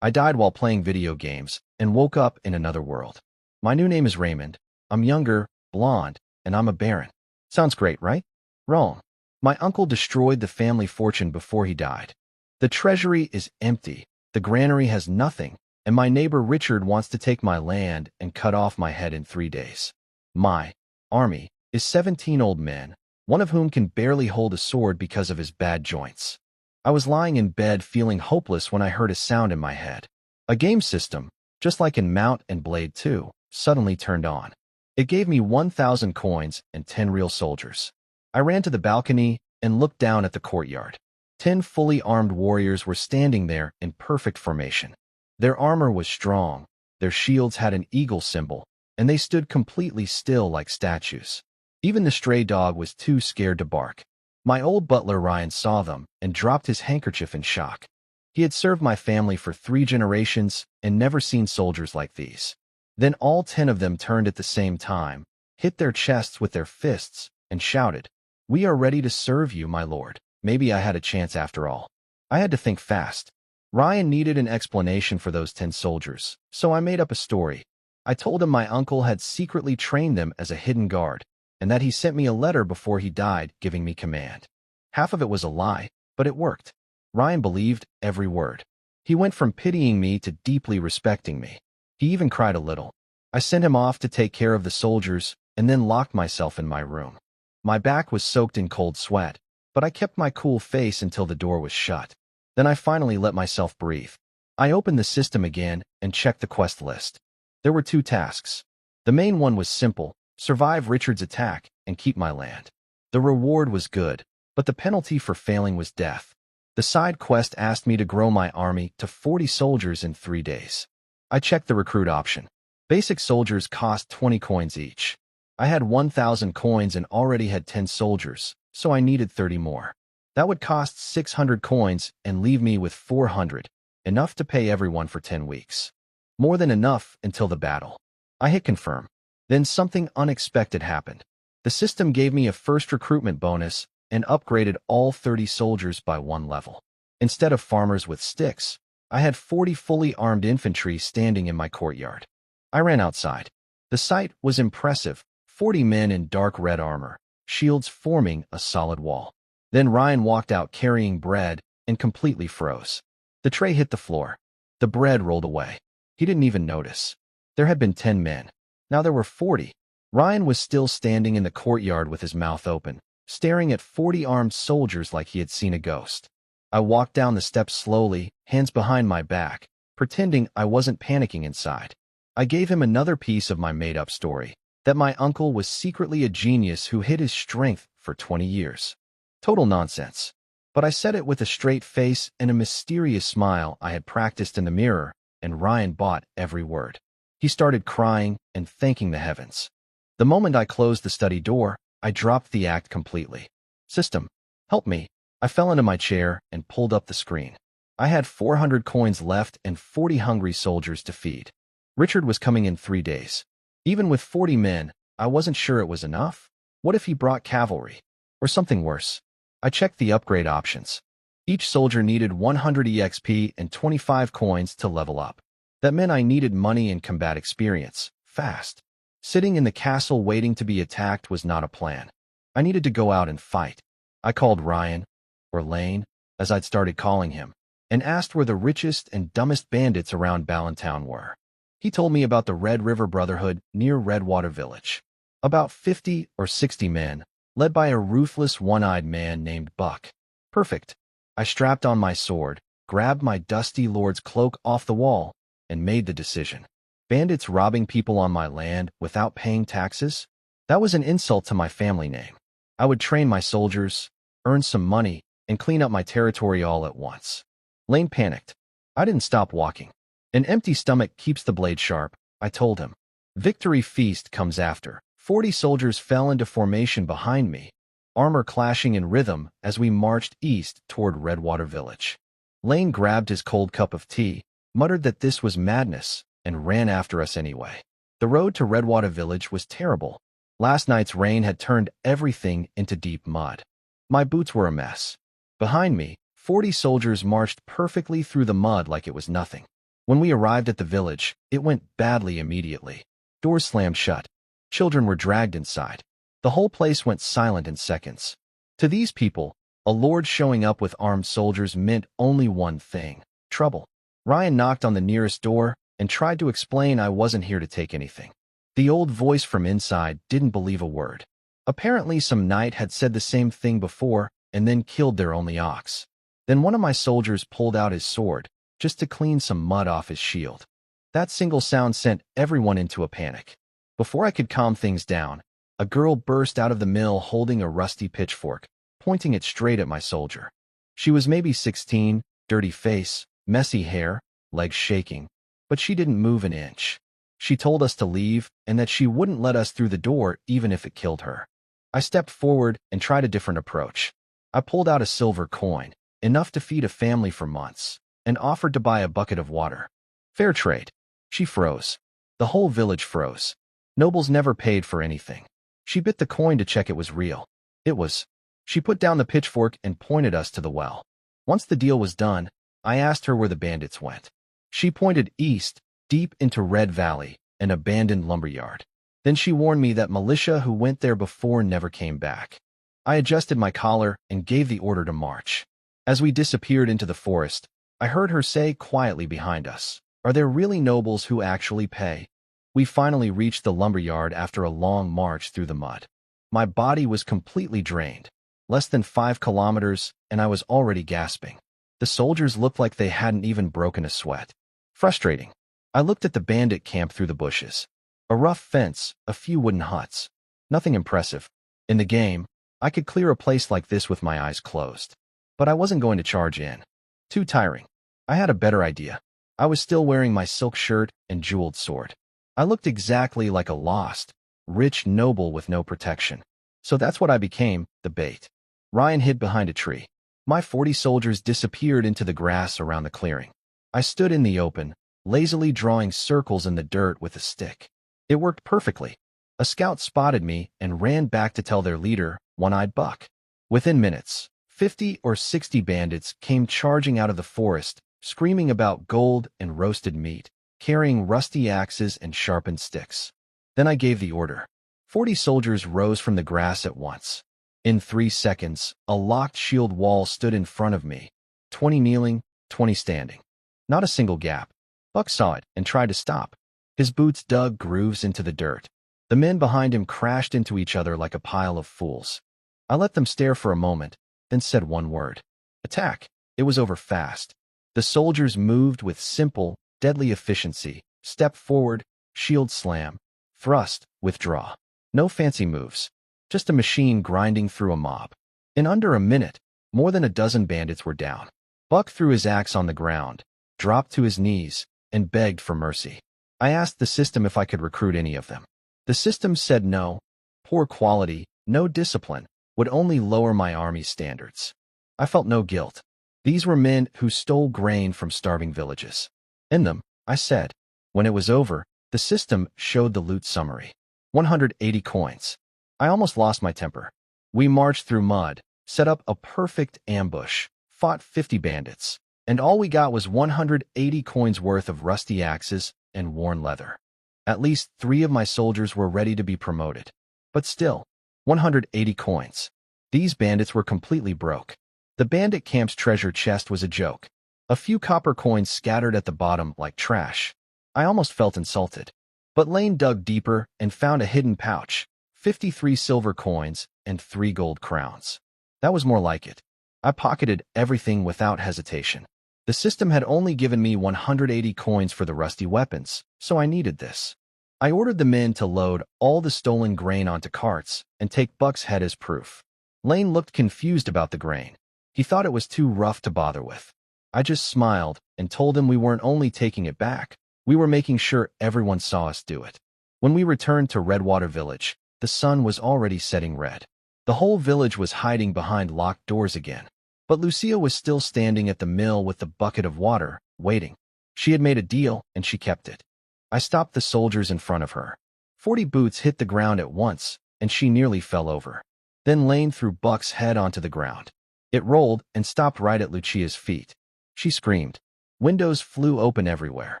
I died while playing video games and woke up in another world. My new name is Raymond. I'm younger, blonde, and I'm a baron. Sounds great, right? Wrong. My uncle destroyed the family fortune before he died. The treasury is empty, the granary has nothing, and my neighbor Richard wants to take my land and cut off my head in 3 days. My army is 17 old men, one of whom can barely hold a sword because of his bad joints. I was lying in bed feeling hopeless when I heard a sound in my head. A game system, just like in Mount and Blade 2, suddenly turned on. It gave me 1,000 coins and 10 real soldiers. I ran to the balcony and looked down at the courtyard. 10 fully armed warriors were standing there in perfect formation. Their armor was strong, their shields had an eagle symbol, and they stood completely still like statues. Even the stray dog was too scared to bark. My old butler Ryan saw them and dropped his handkerchief in shock. He had served my family for 3 generations and never seen soldiers like these. Then all 10 of them turned at the same time, hit their chests with their fists, and shouted, "We are ready to serve you, my lord." Maybe I had a chance after all. I had to think fast. Ryan needed an explanation for those 10 soldiers, so I made up a story. I told him my uncle had secretly trained them as a hidden guard, and that he sent me a letter before he died giving me command. Half of it was a lie, but it worked. Ryan believed every word. He went from pitying me to deeply respecting me. He even cried a little. I sent him off to take care of the soldiers and then locked myself in my room. My back was soaked in cold sweat, but I kept my cool face until the door was shut. Then I finally let myself breathe. I opened the system again and checked the quest list. There were 2 tasks. The main one was simple: survive Richard's attack and keep my land. The reward was good, but the penalty for failing was death. The side quest asked me to grow my army to 40 soldiers in 3 days. I checked the recruit option. Basic soldiers cost 20 coins each. I had 1,000 coins and already had 10 soldiers, so I needed 30 more. That would cost 600 coins and leave me with 400, enough to pay everyone for 10 weeks. More than enough until the battle. I hit confirm. Then something unexpected happened. The system gave me a first recruitment bonus and upgraded all 30 soldiers by 1 level. Instead of farmers with sticks, I had 40 fully armed infantry standing in my courtyard. I ran outside. The sight was impressive: 40 men in dark red armor, shields forming a solid wall. Then Ryan walked out carrying bread and completely froze. The tray hit the floor. The bread rolled away. He didn't even notice. There had been 10 men. Now there were 40. Ryan was still standing in the courtyard with his mouth open, staring at 40 armed soldiers like he had seen a ghost. I walked down the steps slowly, hands behind my back, pretending I wasn't panicking inside. I gave him another piece of my made-up story, that my uncle was secretly a genius who hid his strength for 20 years. Total nonsense. But I said it with a straight face and a mysterious smile I had practiced in the mirror, and Ryan bought every word. He started crying and thanking the heavens. The moment I closed the study door, I dropped the act completely. System, help me. I fell into my chair and pulled up the screen. I had 400 coins left and 40 hungry soldiers to feed. Richard was coming in 3 days. Even with 40 men, I wasn't sure it was enough. What if he brought cavalry? Or something worse? I checked the upgrade options. Each soldier needed 100 EXP and 25 coins to level up. That meant I needed money and combat experience, fast. Sitting in the castle waiting to be attacked was not a plan. I needed to go out and fight. I called Ryan, or Lane, as I'd started calling him, and asked where the richest and dumbest bandits around Ballantown were. He told me about the Red River Brotherhood near Redwater Village. About 50 or 60 men, led by a ruthless one-eyed man named Buck. Perfect. I strapped on my sword, grabbed my dusty lord's cloak off the wall, and made the decision. Bandits robbing people on my land without paying taxes? That was an insult to my family name. I would train my soldiers, earn some money, and clean up my territory all at once. Lane panicked. I didn't stop walking. An empty stomach keeps the blade sharp, I told him. Victory feast comes after. 40 soldiers fell into formation behind me, armor clashing in rhythm as we marched east toward Redwater Village. Lane grabbed his cold cup of tea, muttered that this was madness, and ran after us anyway. The road to Redwater Village was terrible. Last night's rain had turned everything into deep mud. My boots were a mess. Behind me, 40 soldiers marched perfectly through the mud like it was nothing. When we arrived at the village, it went badly immediately. Doors slammed shut. Children were dragged inside. The whole place went silent in seconds. To these people, a lord showing up with armed soldiers meant only one thing: trouble. Ryan knocked on the nearest door and tried to explain I wasn't here to take anything. The old voice from inside didn't believe a word. Apparently some knight had said the same thing before and then killed their only ox. Then one of my soldiers pulled out his sword, just to clean some mud off his shield. That single sound sent everyone into a panic. Before I could calm things down, a girl burst out of the mill holding a rusty pitchfork, pointing it straight at my soldier. She was maybe 16, dirty face, messy hair, legs shaking, but she didn't move an inch. She told us to leave and that she wouldn't let us through the door even if it killed her. I stepped forward and tried a different approach. I pulled out a silver coin, enough to feed a family for months, and offered to buy a bucket of water. Fair trade. She froze. The whole village froze. Nobles never paid for anything. She bit the coin to check it was real. It was. She put down the pitchfork and pointed us to the well. Once the deal was done, I asked her where the bandits went. She pointed east, deep into Red Valley, an abandoned lumberyard. Then she warned me that militia who went there before never came back. I adjusted my collar and gave the order to march. As we disappeared into the forest, I heard her say quietly behind us, "Are there really nobles who actually pay?" We finally reached the lumberyard after a long march through the mud. My body was completely drained. Less than 5 kilometers, and I was already gasping. The soldiers looked like they hadn't even broken a sweat. Frustrating. I looked at the bandit camp through the bushes. A rough fence, a few wooden huts. Nothing impressive. In the game, I could clear a place like this with my eyes closed. But I wasn't going to charge in. Too tiring. I had a better idea. I was still wearing my silk shirt and jeweled sword. I looked exactly like a lost, rich noble with no protection. So that's what I became, the bait. Ryan hid behind a tree. My 40 soldiers disappeared into the grass around the clearing. I stood in the open, lazily drawing circles in the dirt with a stick. It worked perfectly. A scout spotted me and ran back to tell their leader, One-Eyed Buck. Within minutes, 50 or 60 bandits came charging out of the forest, screaming about gold and roasted meat, carrying rusty axes and sharpened sticks. Then I gave the order. 40 soldiers rose from the grass at once. In 3 seconds, a locked shield wall stood in front of me, 20 kneeling, 20 standing. Not a single gap. Buck saw it and tried to stop. His boots dug grooves into the dirt. The men behind him crashed into each other like a pile of fools. I let them stare for a moment, then said one word. Attack. It was over fast. The soldiers moved with simple, deadly efficiency. Step forward, shield slam, thrust, withdraw. No fancy moves. Just a machine grinding through a mob. In under a minute, more than a dozen bandits were down. Buck threw his axe on the ground, dropped to his knees, and begged for mercy. I asked the system if I could recruit any of them. The system said no. Poor quality, no discipline, would only lower my army's standards. I felt no guilt. These were men who stole grain from starving villages. In them, I said. When it was over, the system showed the loot summary. 180 coins. I almost lost my temper. We marched through mud, set up a perfect ambush, fought 50 bandits, and all we got was 180 coins worth of rusty axes and worn leather. At least 3 of my soldiers were ready to be promoted. But still, 180 coins. These bandits were completely broke. The bandit camp's treasure chest was a joke. A few copper coins scattered at the bottom like trash. I almost felt insulted. But Lane dug deeper and found a hidden pouch, 53 silver coins and 3 gold crowns. That was more like it. I pocketed everything without hesitation. The system had only given me 180 coins for the rusty weapons, so I needed this. I ordered the men to load all the stolen grain onto carts and take Buck's head as proof. Lane looked confused about the grain. He thought it was too rough to bother with. I just smiled and told him we weren't only taking it back, we were making sure everyone saw us do it. When we returned to Redwater Village, the sun was already setting red. The whole village was hiding behind locked doors again. But Lucia was still standing at the mill with the bucket of water, waiting. She had made a deal, and she kept it. I stopped the soldiers in front of her. 40 boots hit the ground at once, and she nearly fell over. Then Lane threw Buck's head onto the ground. It rolled and stopped right at Lucia's feet. She screamed. Windows flew open everywhere.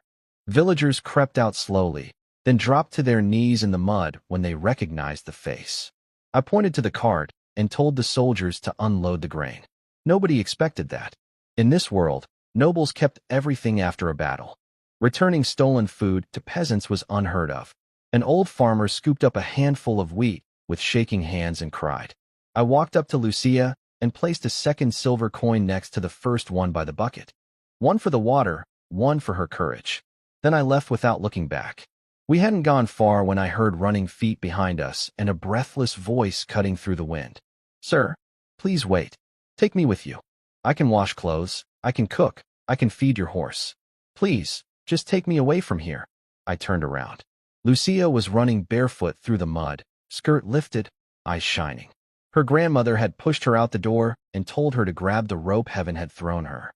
Villagers crept out slowly, then dropped to their knees in the mud when they recognized the face. I pointed to the cart and told the soldiers to unload the grain. Nobody expected that. In this world, nobles kept everything after a battle. Returning stolen food to peasants was unheard of. An old farmer scooped up a handful of wheat with shaking hands and cried. I walked up to Lucia and placed a second silver coin next to the first one by the bucket. One for the water, one for her courage. Then I left without looking back. We hadn't gone far when I heard running feet behind us and a breathless voice cutting through the wind. "Sir, please wait. Take me with you. I can wash clothes, I can cook, I can feed your horse. Please, just take me away from here." I turned around. Lucia was running barefoot through the mud, skirt lifted, eyes shining. Her grandmother had pushed her out the door and told her to grab the rope Heaven had thrown her.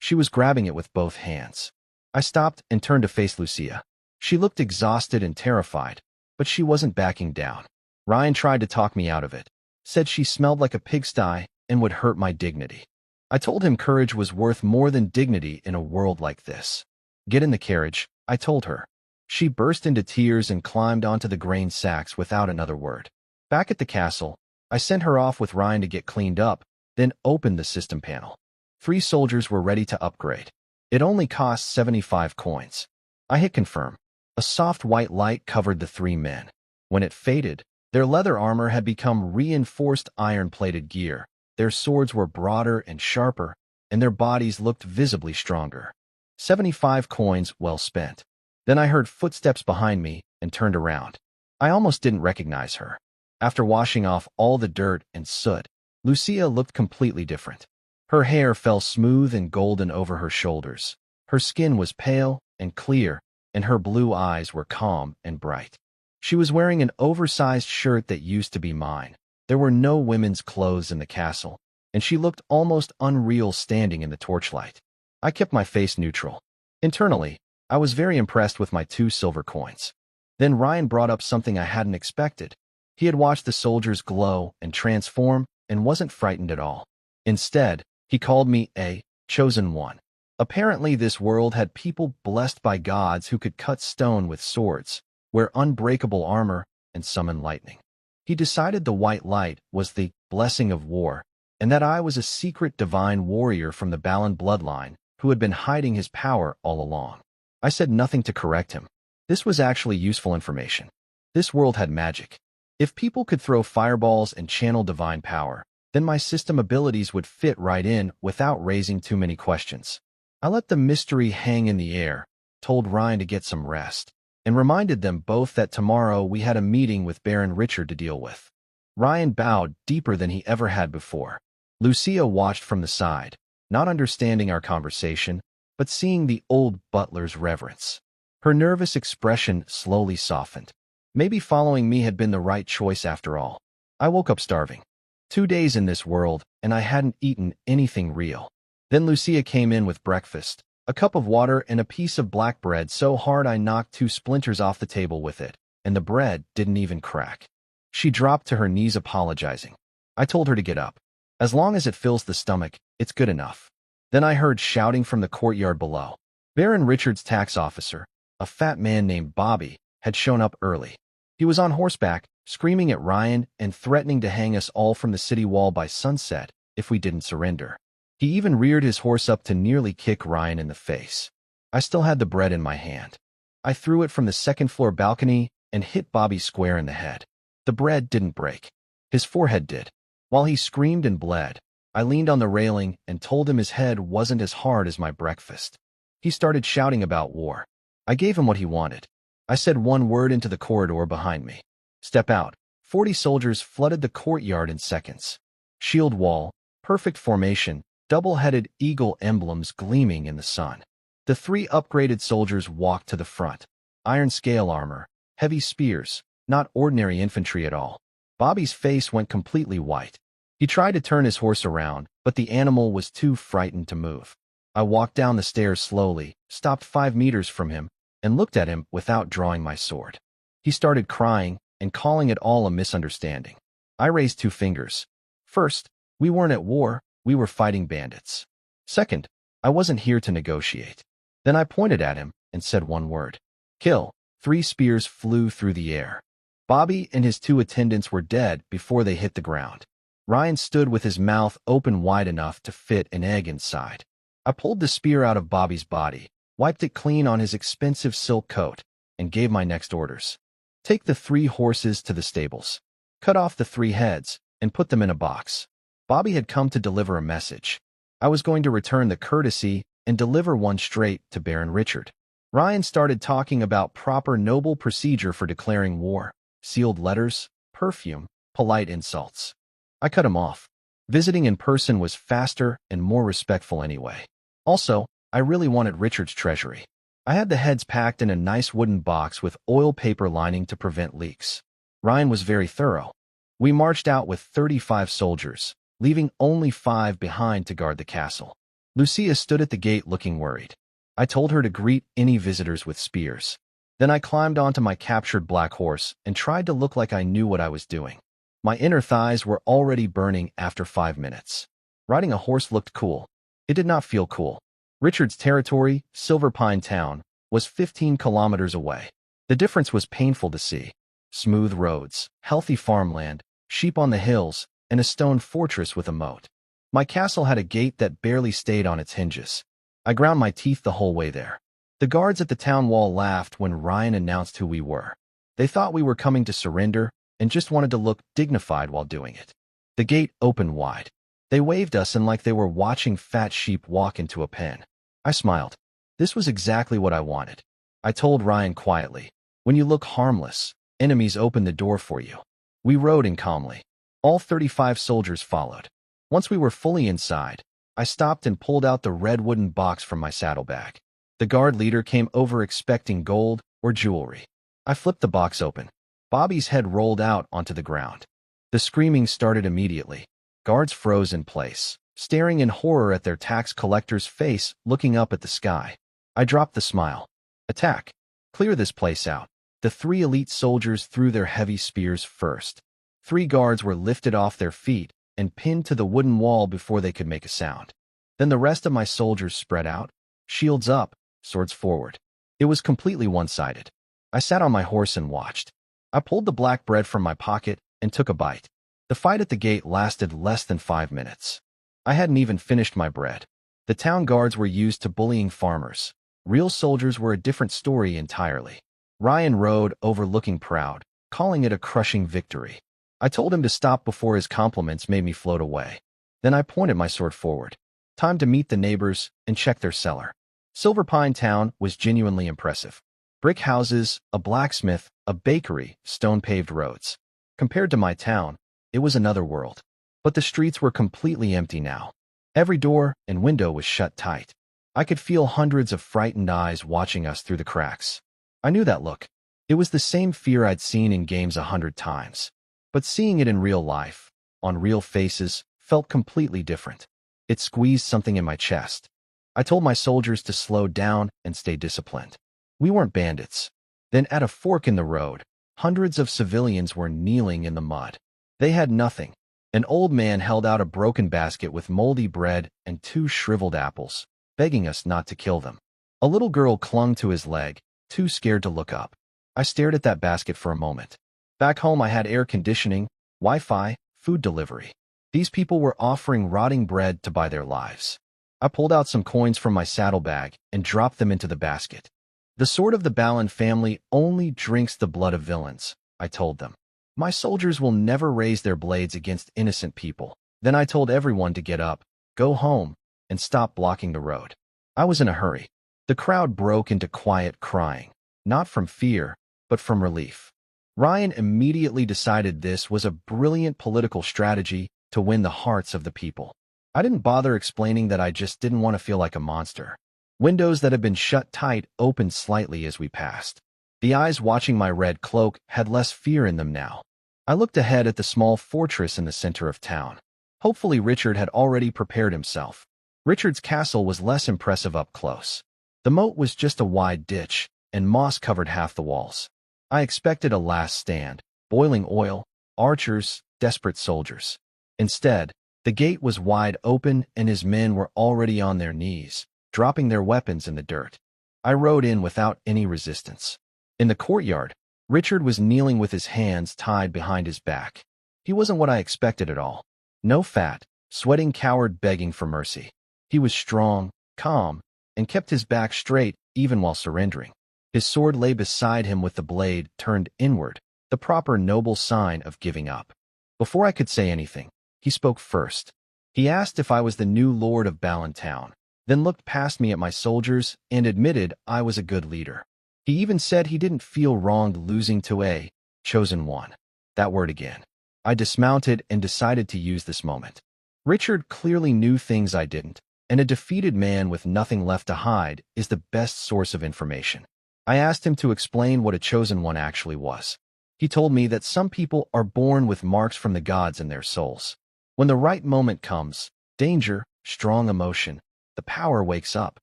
She was grabbing it with both hands. I stopped and turned to face Lucia. She looked exhausted and terrified, but she wasn't backing down. Ryan tried to talk me out of it, said she smelled like a pigsty and would hurt my dignity. I told him courage was worth more than dignity in a world like this. "Get in the carriage," I told her. She burst into tears and climbed onto the grain sacks without another word. Back at the castle, I sent her off with Ryan to get cleaned up, then opened the system panel. 3 soldiers were ready to upgrade. It only cost 75 coins. I hit confirm. A soft white light covered the 3 men. When it faded, their leather armor had become reinforced iron-plated gear. Their swords were broader and sharper, and their bodies looked visibly stronger. 75 coins well spent. Then I heard footsteps behind me and turned around. I almost didn't recognize her. After washing off all the dirt and soot, Lucia looked completely different. Her hair fell smooth and golden over her shoulders. Her skin was pale and clear, and her blue eyes were calm and bright. She was wearing an oversized shirt that used to be mine. There were no women's clothes in the castle, and she looked almost unreal standing in the torchlight. I kept my face neutral. Internally, I was very impressed with my 2 silver coins. Then Ryan brought up something I hadn't expected. He had watched the soldiers glow and transform and wasn't frightened at all. Instead, he called me a chosen one. Apparently, this world had people blessed by gods who could cut stone with swords, wear unbreakable armor, and summon lightning. He decided the white light was the blessing of war, and that I was a secret divine warrior from the Balan bloodline who had been hiding his power all along. I said nothing to correct him. This was actually useful information. This world had magic. If people could throw fireballs and channel divine power, then my system abilities would fit right in without raising too many questions. I let the mystery hang in the air, told Ryan to get some rest, and reminded them both that tomorrow we had a meeting with Baron Richard to deal with. Ryan bowed deeper than he ever had before. Lucia watched from the side, not understanding our conversation, but seeing the old butler's reverence. Her nervous expression slowly softened. Maybe following me had been the right choice after all. I woke up starving. 2 days in this world, and I hadn't eaten anything real. Then Lucia came in with breakfast, a cup of water and a piece of black bread so hard I knocked 2 splinters off the table with it, and the bread didn't even crack. She dropped to her knees apologizing. I told her to get up. As long as it fills the stomach, it's good enough. Then I heard shouting from the courtyard below. Baron Richard's tax officer, a fat man named Bobby, had shown up early. He was on horseback, screaming at Ryan and threatening to hang us all from the city wall by sunset if we didn't surrender. He even reared his horse up to nearly kick Ryan in the face. I still had the bread in my hand. I threw it from the second-floor balcony and hit Bobby square in the head. The bread didn't break. His forehead did. While he screamed and bled, I leaned on the railing and told him his head wasn't as hard as my breakfast. He started shouting about war. I gave him what he wanted. I said one word into the corridor behind me. "Step out." 40 soldiers flooded the courtyard in seconds. Shield wall, perfect formation, double-headed eagle emblems gleaming in the sun. The 3 upgraded soldiers walked to the front. Iron scale armor, heavy spears, not ordinary infantry at all. Bobby's face went completely white. He tried to turn his horse around, but the animal was too frightened to move. I walked down the stairs slowly, stopped 5 meters from him, and looked at him without drawing my sword. He started crying and calling it all a misunderstanding. I raised 2 fingers. First, we weren't at war, we were fighting bandits. Second, I wasn't here to negotiate. Then I pointed at him and said one word. Kill. 3 spears flew through the air. Bobby and his 2 attendants were dead before they hit the ground. Ryan stood with his mouth open wide enough to fit an egg inside. I pulled the spear out of Bobby's body, wiped it clean on his expensive silk coat, and gave my next orders. Take the 3 horses to the stables. Cut off the 3 heads and put them in a box. Bobby had come to deliver a message. I was going to return the courtesy and deliver one straight to Baron Richard. Ryan started talking about proper noble procedure for declaring war, sealed letters, perfume, polite insults. I cut him off. Visiting in person was faster and more respectful anyway. Also, I really wanted Richard's treasury. I had the heads packed in a nice wooden box with oil paper lining to prevent leaks. Ryan was very thorough. We marched out with 35 soldiers, leaving only 5 behind to guard the castle. Lucia stood at the gate looking worried. I told her to greet any visitors with spears. Then I climbed onto my captured black horse and tried to look like I knew what I was doing. My inner thighs were already burning after 5 minutes. Riding a horse looked cool. It did not feel cool. Richard's territory, Silver Pine Town, was 15 kilometers away. The difference was painful to see. Smooth roads, healthy farmland, sheep on the hills, and a stone fortress with a moat. My castle had a gate that barely stayed on its hinges. I ground my teeth the whole way there. The guards at the town wall laughed when Ryan announced who we were. They thought we were coming to surrender and just wanted to look dignified while doing it. The gate opened wide. They waved us and like they were watching fat sheep walk into a pen. I smiled. This was exactly what I wanted. I told Ryan quietly, when you look harmless, enemies open the door for you. We rode in calmly. All 35 soldiers followed. Once we were fully inside, I stopped and pulled out the red wooden box from my saddlebag. The guard leader came over expecting gold or jewelry. I flipped the box open. Bobby's head rolled out onto the ground. The screaming started immediately. Guards froze in place, staring in horror at their tax collector's face looking up at the sky. I dropped the smile. Attack. Clear this place out. The 3 elite soldiers threw their heavy spears first. 3 guards were lifted off their feet and pinned to the wooden wall before they could make a sound. Then the rest of my soldiers spread out, shields up, swords forward. It was completely one-sided. I sat on my horse and watched. I pulled the black bread from my pocket and took a bite. The fight at the gate lasted less than 5 minutes. I hadn't even finished my bread. The town guards were used to bullying farmers. Real soldiers were a different story entirely. Ryan rode over looking proud, calling it a crushing victory. I told him to stop before his compliments made me float away. Then I pointed my sword forward. Time to meet the neighbors and check their cellar. Silver Pine Town was genuinely impressive. Brick houses, a blacksmith, a bakery, stone-paved roads. Compared to my town, it was another world. But the streets were completely empty now. Every door and window was shut tight. I could feel hundreds of frightened eyes watching us through the cracks. I knew that look. It was the same fear I'd seen in games 100 times. But seeing it in real life, on real faces, felt completely different. It squeezed something in my chest. I told my soldiers to slow down and stay disciplined. We weren't bandits. Then at a fork in the road, hundreds of civilians were kneeling in the mud. They had nothing. An old man held out a broken basket with moldy bread and 2 shriveled apples, begging us not to kill them. A little girl clung to his leg, too scared to look up. I stared at that basket for a moment. Back home I had air conditioning, Wi-Fi, food delivery. These people were offering rotting bread to buy their lives. I pulled out some coins from my saddlebag and dropped them into the basket. The sword of the Balin family only drinks the blood of villains, I told them. My soldiers will never raise their blades against innocent people. Then I told everyone to get up, go home, and stop blocking the road. I was in a hurry. The crowd broke into quiet crying, not from fear, but from relief. Ryan immediately decided this was a brilliant political strategy to win the hearts of the people. I didn't bother explaining that I just didn't want to feel like a monster. Windows that had been shut tight opened slightly as we passed. The eyes watching my red cloak had less fear in them now. I looked ahead at the small fortress in the center of town. Hopefully Richard had already prepared himself. Richard's castle was less impressive up close. The moat was just a wide ditch, and moss covered half the walls. I expected a last stand, boiling oil, archers, desperate soldiers. Instead, the gate was wide open and his men were already on their knees, dropping their weapons in the dirt. I rode in without any resistance. In the courtyard, Richard was kneeling with his hands tied behind his back. He wasn't what I expected at all. No fat, sweating coward begging for mercy. He was strong, calm, and kept his back straight even while surrendering. His sword lay beside him with the blade turned inward, the proper noble sign of giving up. Before I could say anything, he spoke first. He asked if I was the new lord of Ballantown, then looked past me at my soldiers and admitted I was a good leader. He even said he didn't feel wronged losing to a chosen one. That word again. I dismounted and decided to use this moment. Richard clearly knew things I didn't, and a defeated man with nothing left to hide is the best source of information. I asked him to explain what a chosen one actually was. He told me that some people are born with marks from the gods in their souls. When the right moment comes, danger, strong emotion, the power wakes up.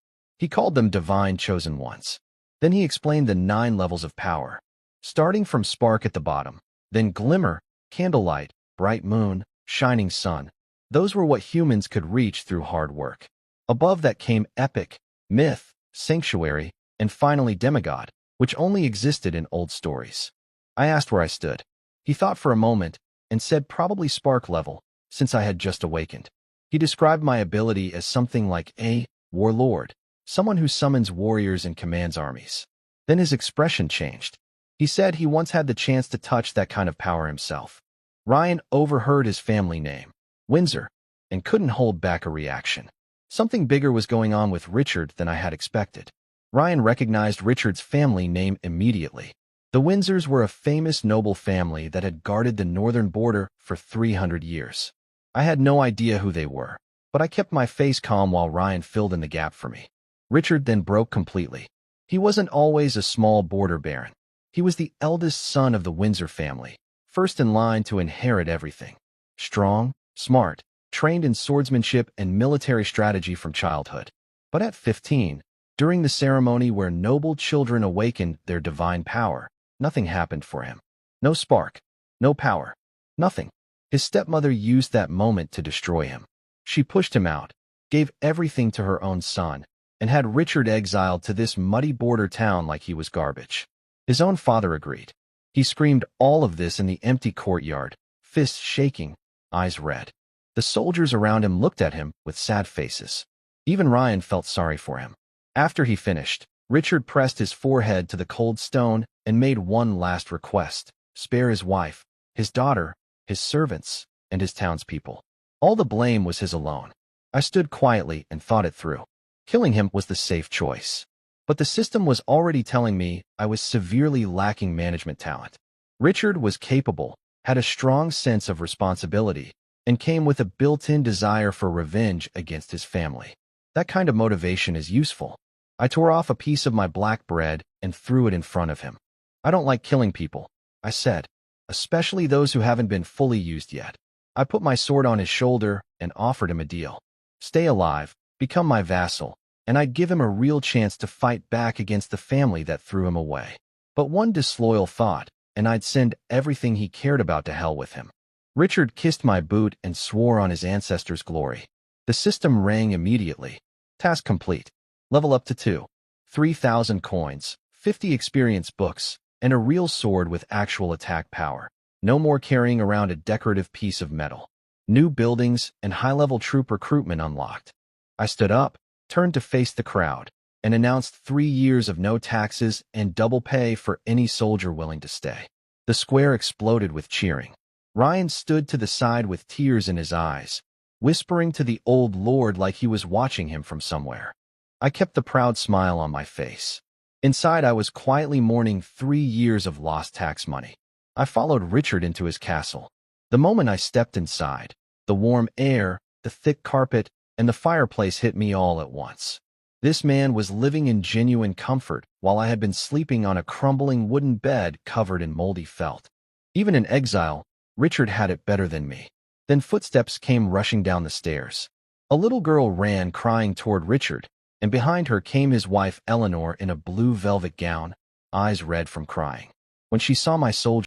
He called them divine chosen ones. Then he explained the 9 levels of power, starting from spark at the bottom, then glimmer, candlelight, bright moon, shining sun. Those were what humans could reach through hard work. Above that came epic, myth, sanctuary, and finally demigod, which only existed in old stories. I asked where I stood. He thought for a moment and said probably spark level, since I had just awakened. He described my ability as something like a warlord, someone who summons warriors and commands armies. Then his expression changed. He said he once had the chance to touch that kind of power himself. Ryan overheard his family name, Windsor, and couldn't hold back a reaction. Something bigger was going on with Richard than I had expected. Ryan recognized Richard's family name immediately. The Windsors were a famous noble family that had guarded the northern border for 300 years. I had no idea who they were, but I kept my face calm while Ryan filled in the gap for me. Richard then broke completely. He wasn't always a small border baron. He was the eldest son of the Windsor family, first in line to inherit everything. Strong, smart, trained in swordsmanship and military strategy from childhood. But at 15, during the ceremony where noble children awakened their divine power, nothing happened for him. No spark, no power, nothing. His stepmother used that moment to destroy him. She pushed him out, gave everything to her own son, and had Richard exiled to this muddy border town like he was garbage. His own father agreed. He screamed all of this in the empty courtyard, fists shaking, eyes red. The soldiers around him looked at him with sad faces. Even Ryan felt sorry for him. After he finished, Richard pressed his forehead to the cold stone and made one last request: spare his wife, his daughter, his servants, and his townspeople. All the blame was his alone. I stood quietly and thought it through. Killing him was the safe choice. But the system was already telling me I was severely lacking management talent. Richard was capable, had a strong sense of responsibility, and came with a built-in desire for revenge against his family. That kind of motivation is useful. I tore off a piece of my black bread and threw it in front of him. I don't like killing people, I said, especially those who haven't been fully used yet. I put my sword on his shoulder and offered him a deal. Stay alive, become my vassal, and I'd give him a real chance to fight back against the family that threw him away. But one disloyal thought, and I'd send everything he cared about to hell with him. Richard kissed my boot and swore on his ancestors' glory. The system rang immediately. Task complete. Level up to 2. 3,000 coins, 50 experience books, and a real sword with actual attack power. No more carrying around a decorative piece of metal. New buildings and high-level troop recruitment unlocked. I stood up, turned to face the crowd, and announced 3 years of no taxes and double pay for any soldier willing to stay. The square exploded with cheering. Ryan stood to the side with tears in his eyes, whispering to the old lord like he was watching him from somewhere. I kept the proud smile on my face. Inside, I was quietly mourning 3 years of lost tax money. I followed Richard into his castle. The moment I stepped inside, the warm air, the thick carpet, and the fireplace hit me all at once. This man was living in genuine comfort while I had been sleeping on a crumbling wooden bed covered in moldy felt. Even in exile, Richard had it better than me. Then footsteps came rushing down the stairs. A little girl ran crying toward Richard, and behind her came his wife Eleanor in a blue velvet gown, eyes red from crying. When she saw my soldier,